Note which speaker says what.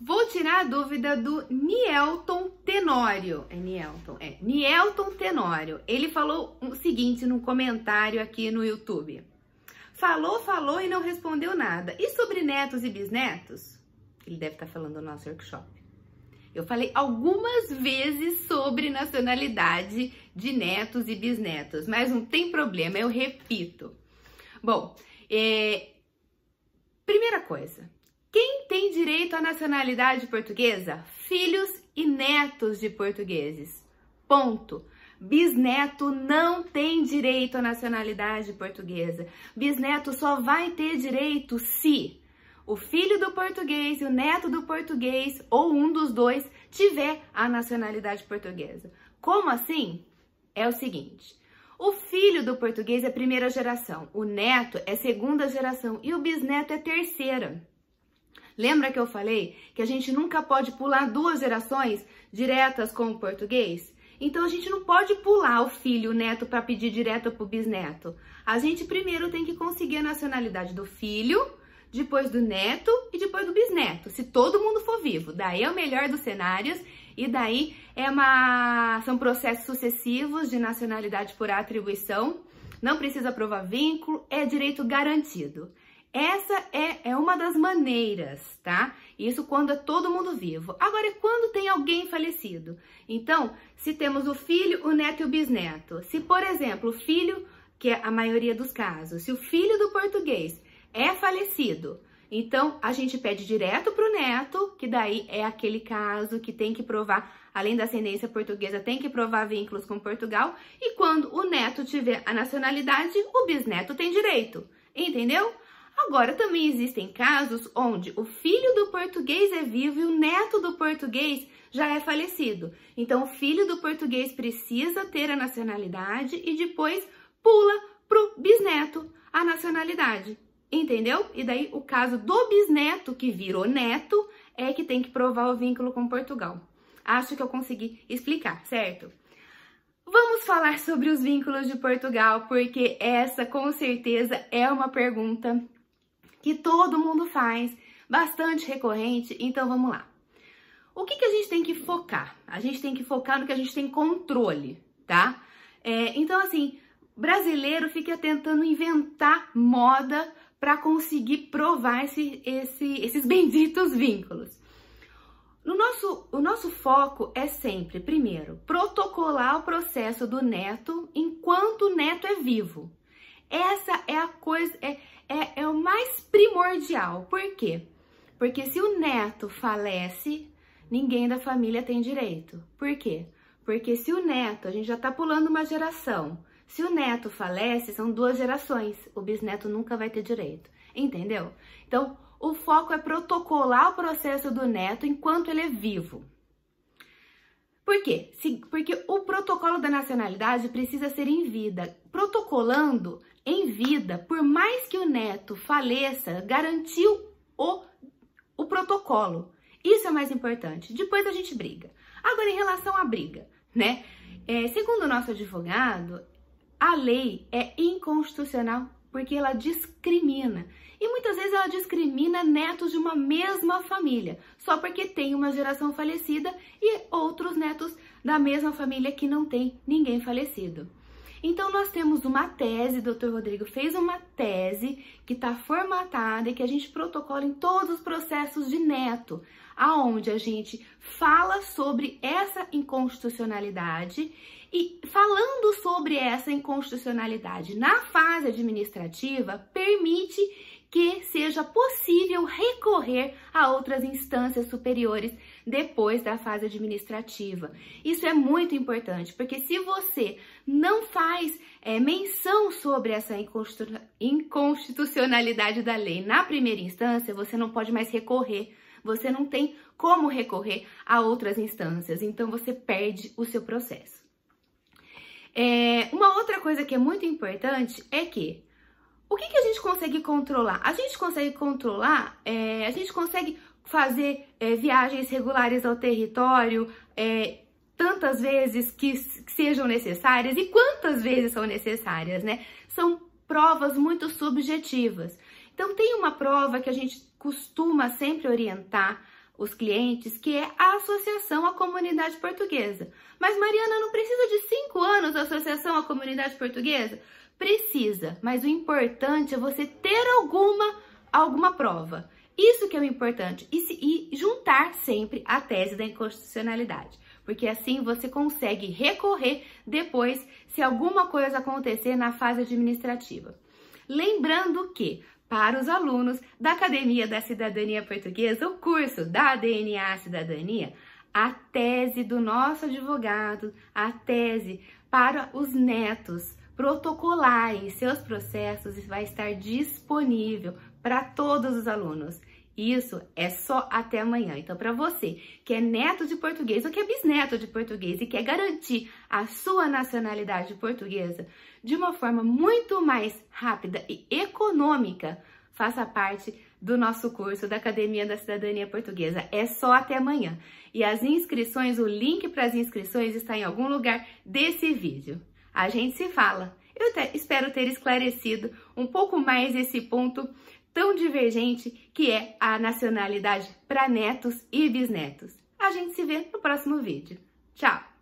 Speaker 1: Vou tirar a dúvida do Nielton Tenório. Nielton Tenório. Ele falou o seguinte no comentário aqui no YouTube. Falou e não respondeu nada. E sobre netos e bisnetos? Ele deve estar falando do nosso workshop. Eu falei algumas vezes sobre nacionalidade de netos e bisnetos, mas não tem problema, eu repito. Bom, primeira coisa, quem tem direito à nacionalidade portuguesa? Filhos e netos de portugueses. Ponto. Bisneto não tem direito à nacionalidade portuguesa. Bisneto só vai ter direito se o filho do português e o neto do português, ou um dos dois, tiver a nacionalidade portuguesa. Como assim? É o seguinte, o filho do português é primeira geração, o neto é segunda geração e o bisneto é terceira. Lembra que eu falei que a gente nunca pode pular 2 gerações diretas com o português? Então a gente não pode pular o filho, o neto, para pedir direto para o bisneto. A gente primeiro tem que conseguir a nacionalidade do filho, depois do neto e depois do bisneto, se todo mundo for vivo. Daí é o melhor dos cenários e daí são processos sucessivos de nacionalidade por atribuição, não precisa provar vínculo, é direito garantido. Essa é uma das maneiras, tá? Isso quando é todo mundo vivo. Agora, é quando tem alguém falecido. Então, se temos o filho, o neto e o bisneto. Se, por exemplo, o filho, que é a maioria dos casos, se o filho do português é falecido, então a gente pede direto para o neto, que daí é aquele caso que tem que provar, além da ascendência portuguesa, tem que provar vínculos com Portugal, e quando o neto tiver a nacionalidade, o bisneto tem direito, entendeu? Agora, também existem casos onde o filho do português é vivo e o neto do português já é falecido. Então, o filho do português precisa ter a nacionalidade e depois pula pro bisneto a nacionalidade. Entendeu? E daí o caso do bisneto, que virou neto, é que tem que provar o vínculo com Portugal. Acho que eu consegui explicar, certo? Vamos falar sobre os vínculos de Portugal, porque essa com certeza é uma pergunta que todo mundo faz, bastante recorrente, então vamos lá. O que a gente tem que focar? A gente tem que focar no que a gente tem controle, tá? Então assim, brasileiro fica tentando inventar moda para conseguir provar esses benditos vínculos. O nosso foco é sempre, primeiro, protocolar o processo do neto enquanto o neto é vivo. Essa é a coisa, é o mais primordial. Por quê? Porque se o neto falece, ninguém da família tem direito. Por quê? Porque se o neto, a gente já tá pulando uma geração, se o neto falece, são 2 gerações, o bisneto nunca vai ter direito, entendeu? Então, o foco é protocolar o processo do neto enquanto ele é vivo. Por quê? Porque o protocolo da nacionalidade precisa ser em vida. Protocolando em vida, por mais que o neto faleça, garantiu o protocolo. Isso é mais importante. Depois a gente briga. Agora, em relação à briga, né? Segundo o nosso advogado, a lei é inconstitucional porque ela discrimina. E muitas vezes ela discrimina netos de uma mesma família, só porque tem uma geração falecida e outros netos da mesma família que não tem ninguém falecido. Então nós temos uma tese, o Dr. Rodrigo fez uma tese que está formatada e que a gente protocola em todos os processos de neto, aonde a gente fala sobre essa inconstitucionalidade. E falando sobre essa inconstitucionalidade na fase administrativa, permite que seja possível recorrer a outras instâncias superiores depois da fase administrativa. Isso é muito importante, porque se você não faz menção sobre essa inconstitucionalidade da lei na primeira instância, você não pode mais recorrer. Você não tem como recorrer a outras instâncias, então você perde o seu processo. Uma outra coisa que é muito importante é que o que a gente consegue controlar? A gente consegue controlar, a gente consegue fazer viagens regulares ao território tantas vezes que sejam necessárias e quantas vezes são necessárias, né? São provas muito subjetivas. Então tem uma prova que a gente costuma sempre orientar os clientes, que é a associação à comunidade portuguesa. Mas, Mariana, não precisa de 5 anos a associação à comunidade portuguesa? Precisa, mas o importante é você ter alguma prova. Isso que é o importante. E juntar sempre a tese da inconstitucionalidade. Porque assim você consegue recorrer depois se alguma coisa acontecer na fase administrativa. Lembrando que, para os alunos da Academia da Cidadania Portuguesa, o curso da DNA Cidadania, a tese do nosso advogado, a tese para os netos protocolarem seus processos vai estar disponível para todos os alunos. Isso é só até amanhã. Então, para você que é neto de português ou que é bisneto de português e quer garantir a sua nacionalidade portuguesa de uma forma muito mais rápida e econômica, faça parte do nosso curso da Academia da Cidadania Portuguesa. É só até amanhã. E as inscrições, o link para as inscrições está em algum lugar desse vídeo. A gente se fala. Eu espero ter esclarecido um pouco mais esse ponto tão divergente que é a nacionalidade para netos e bisnetos. A gente se vê no próximo vídeo. Tchau!